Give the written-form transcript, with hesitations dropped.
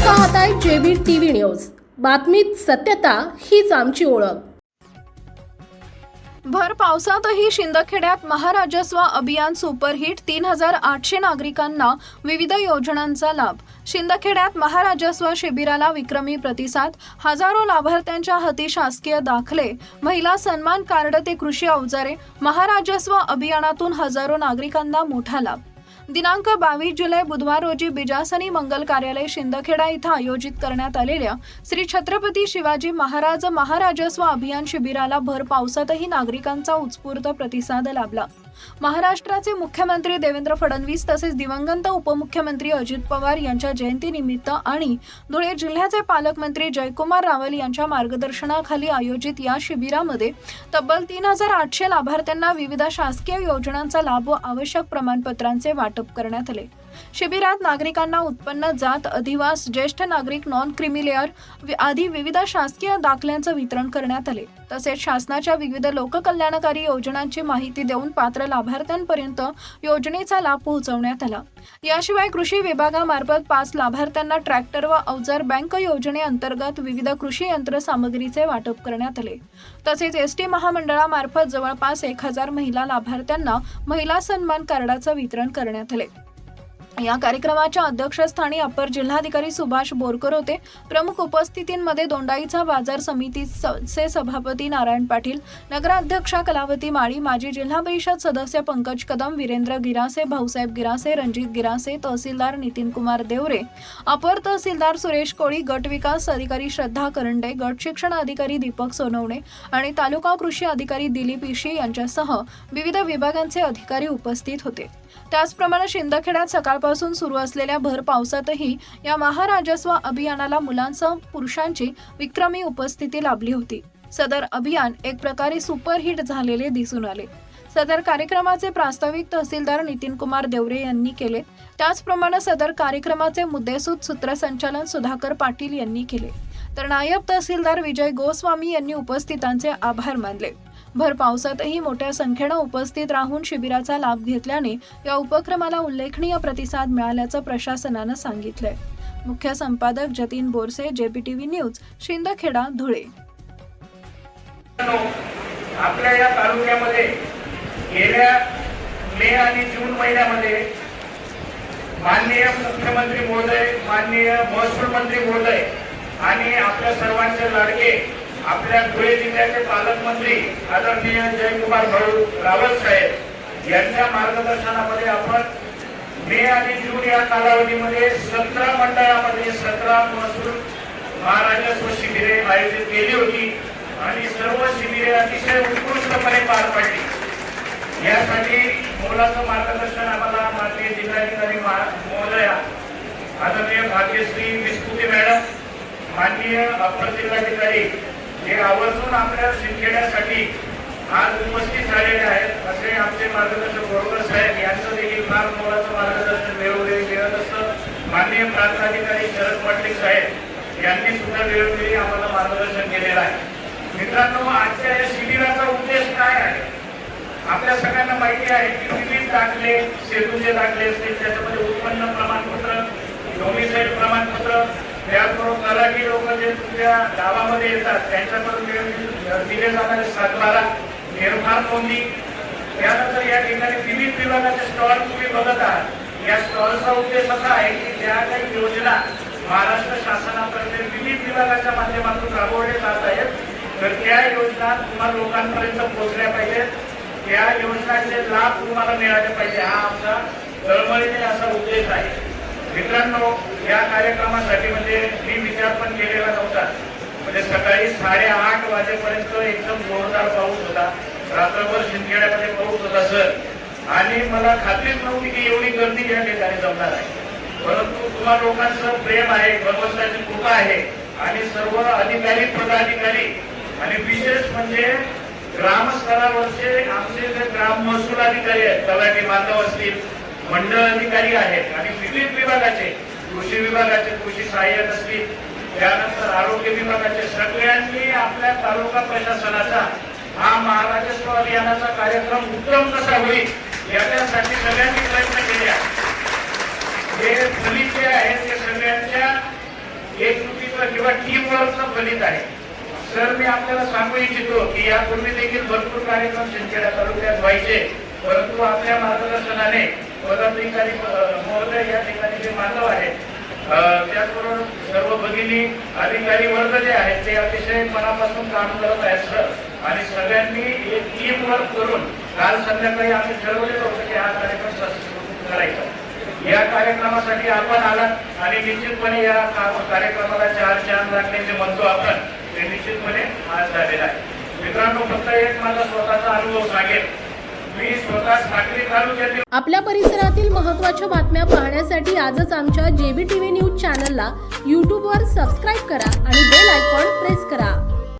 पाहताय JB TV news. बातमीत सत्यता हीच आमची ओळख। भर पावसातही शिंदखेड्यात महाराजस्व अभियान सुपरहिट। 3800 नागरिकांना विविध योजनांचा लाभ। शिंदखेड्यात महाराजस्व शिबिराला विक्रमी प्रतिसाद। हजारो लाभार्थ्यांच्या हाती शासकीय दाखले, महिला सन्मान कार्ड ते कृषी अवजारे। महाराजस्व अभियानातून हजारो नागरिकांना मोठा लाभ। दिनांक 22 जुलै बुधवार रोजी बिजासनी मंगल कार्यालय शिंदखेडा इथं आयोजित करण्यात आलेल्या श्री छत्रपती शिवाजी महाराज महाराजस्व अभियान शिबिराला भर पावसातही नागरिकांचा उत्स्फूर्त प्रतिसाद लाभला। महाराष्ट्राचे मुख्यमंत्री देवेंद्र फडणवीस तसेच दिवंगत उपमुख्यमंत्री अजित पवार यांच्या जयंतीनिमित्त आणि धुळे जिल्ह्याचे पालकमंत्री जयकुमार रावल यांच्या मार्गदर्शनाखाली आयोजित या शिबिरामध्ये तब्बल 3800 लाभार्थ्यांना विविध शासकीय योजनांचा लाभ व आवश्यक प्रमाणपत्रांचे वाटप करण्यात आले। शिबिरात नागरिकांना उत्पन्न, जात, अधिवास, ज्येष्ठ नागरिक, नॉन क्रिमिलेअर आदी विविध शासकीय दाखल्यांचे वितरण करण्यात आले। तसेच शासनाच्या विविध लोककल्याणकारी योजनांची माहिती देऊन पात्र लाभार्थ्यांपर्यंत योजनेचा लाभ पोहोचवण्यात आला। याशिवाय कृषी विभागामार्फत 5 लाभार्थ्यांना ट्रॅक्टर व अवजार बँक योजनेअंतर्गत विविध कृषी यंत्रसामग्रीचे वाटप करण्यात आले। तसेच एसटी महामंडळामार्फत जवळपास 1000 महिला लाभार्थ्यांना महिला सन्मान कार्डाचे वितरण करण्यात आले। या कार्यक्रमाच्या अध्यक्षस्थानी अपर जिल्हाधिकारी सुभाष बोरकर होते। प्रमुख उपस्थितींमध्ये दोंडाईचा बाजार समितीचे सभापती नारायण पाटील, नगराध्यक्षा कलावती माळी, माजी जिल्हा परिषद सदस्य पंकज कदम, वीरेंद्र गिरासे, भाऊसाहेब गिरासे, रणजित गिरासे, तहसीलदार नितीन कुमार देवरे, अपर तहसीलदार सुरेश कोळी, गट विकास अधिकारी श्रद्धा करंडे, गट शिक्षण अधिकारी दीपक सोनवणे आणि तालुका कृषी अधिकारी दिलीप इशी यांच्यासह विविध विभागांचे अधिकारी उपस्थित होते। त्याचप्रमाणे शिंदखेड्यात सकाळपासून सुरू असलेल्या भर पावसातही या महाराजस्व अभियानाला मुलांसह पुरुषांची विक्रमी उपस्थिती लाभली होती। सदर अभियान एक प्रकारे सुपरहिट झालेले दिसून आले। सदर कार्यक्रमाचे प्रास्ताविक तहसीलदार नितीन कुमार देवरे यांनी केले। त्याचप्रमाणे सदर कार्यक्रमाचे मुद्देसूद सूत्रसंचालन सुधाकर पाटील यांनी केले, तर नायब तहसीलदार विजय गोस्वामी यांनी उपस्थितांचे आभार मानले। भर पावसातही मोठ्या संख्येने उपस्थित राहून शिबिराचा लाभ घेतल्याने या उपक्रमाला उल्लेखनीय प्रतिसाद मिळाल्याचं प्रशासनानं सांगितलंय। मुख्य संपादक जतीन बोरसे, जेबीटीव्ही न्यूज, शिंदखेडा, धुळे। आपल्या या तालुक्यामध्ये गेल्या मे आणि जून महिन्यामध्ये माननीय मुख्यमंत्री महोदय, माननीय महसूल मंत्री महोदय आणि आपल्या सर्वांचे लाडके आपल्या धुळे जिल्ह्याचे पालकमंत्री आदरणीय जयकुमार भाऊ रावल साहेब यांच्या मार्गदर्शनामध्ये आपण मे आणि जून या कालावधीमध्ये 17 मंडळामध्ये 17 महसूल महाराजस्व शिबिरे आयोजित केली होती आणि सर्व शिबिरे अतिशय उत्कृष्टपणे पार पडली। यासाठी मोलाचं मार्गदर्शन आम्हाला माननीय जिल्हाधिकारी महोदया आदरणीय भाग्यश्री विस्कुते मॅडम, माननीय अपर जिल्हाधिकारी हे आवर्जून आपल्या शिंदखेड्यासाठी आज उपस्थित झालेले आहेत। असे आमचे मार्गदर्शक बोरकर साहेब यांचं देखील फार मोलाचं मार्गदर्शन वेळोवेळी मिळत असतं। माननीय प्रांताधिकारी शरद पाटील साहेब यांनी सुद्धा वेळोवेळी आम्हाला मार्गदर्शन केलेलं आहे। मित्रांनो, आजच्या या शिबिराचा उद्देश काय आहे? आपल्या सगळ्यांना माहिती आहे की विविध दाखले, सेतूचे दाखले असतील, त्याच्यामध्ये उत्पन्न प्रमाणपत्र, डोमिसाईल प्रमाणपत्र, त्याचबरोबर तलाठी लोक जे तुमच्या गावामध्ये येतात त्यांच्याकडून दिले जाणारे 7/12, फेरफार नोंदी, त्यानंतर या ठिकाणी विविध विभागाचे स्टॉल तुम्ही बघत आहात। या स्टॉलचा उद्देश असा आहे की ज्या काही योजना महाराष्ट्र शासनातर्फे विविध विभागाच्या माध्यमातून राबवल्या जात आहेत, तर त्या योजना तुम्हाला लोकांपर्यंत पोहोचल्या पाहिजेत, त्या योजनांचे लाभ तुम्हाला मिळाले पाहिजे, हा आमचा तळमळीने असा उद्देश आहे। मित्रांनो, या कार्यक्रमासाठी म्हणजे मी विचार पण केलेला नव्हता। म्हणजे सकाळी 8:30 वाजेपर्यंत एकदम जोरदार पाऊस होता, रात्रभर शिंदखेड्यामध्ये पाऊस होता सर, आणि मला खात्रीच नव्हती की एवढी गर्दी या ठिकाणी जमणार आहे। परंतु तुम्हा लोकांचं प्रेम आहे, भगवंताची कृपा आहे आणि सर्व अधिकारी, पदाधिकारी आणि विशेष म्हणजे ग्रामस्तरावरचे आमचे जे ग्राम महसूल अधिकारी आहेत, तलाठी बांधव असतील, मंडळ अधिकारी आहेत आणि विविध विभागाचे, कृषी विभागाचे कृषी सहाय्यक असतील, त्यानंतर आरोग्य विभागाचे, सगळ्यांनी आपल्या तालुका प्रशासनाचा हा महाराजस्व अभियानाचा कार्यक्रम उत्तम कसा होईल याच्यासाठी सगळ्यांनी प्रयत्न केले आहेत। हे फलित जे आहेत ते सगळ्यांच्या एकजुटीचं किंवा टीम वर्कचं फलित आहे. सर, मी आपल्याला सांगू इच्छितो की यापूर्वी देखील भरपूर कार्यक्रम शिंदखेडा तालुक्यात व्हायचे, परंतु आपल्या मार्गदर्शनाने पदाधिकारी महोदय या ठिकाणी जे मानव आहेत, त्याचबरोबर सर्व भगिनी अधिकारी वर्ग जे आहेत ते अतिशय मनापासून काम करत आहेत सर. आणि सगळ्यांनी एक टीम वर्क करून काल संध्याकाळी आम्ही ठरवलेलं होतं की हा कार्यक्रम सक्सेसफुल करायचा. या कार्यक्रमासाठी आपण आलात आणि निश्चितपणे या कार्यक्रमाला चार चांद लागणे जे म्हणतो आपण ते निश्चितपणे आज झालेलं आहे. मित्रांनो, फक्त एक माझा स्वतःचा अनुभव सांगेल. मी स्वतः साक्री तालुक्यातील आपल्या परिसरातील महत्त्वाच्या बातम्या पाहण्यासाठी आजच आमच्या JBTV न्यूज चॅनलला यूट्यूबवर सबस्क्राईब करा आणि बेल आयकॉन प्रेस करा.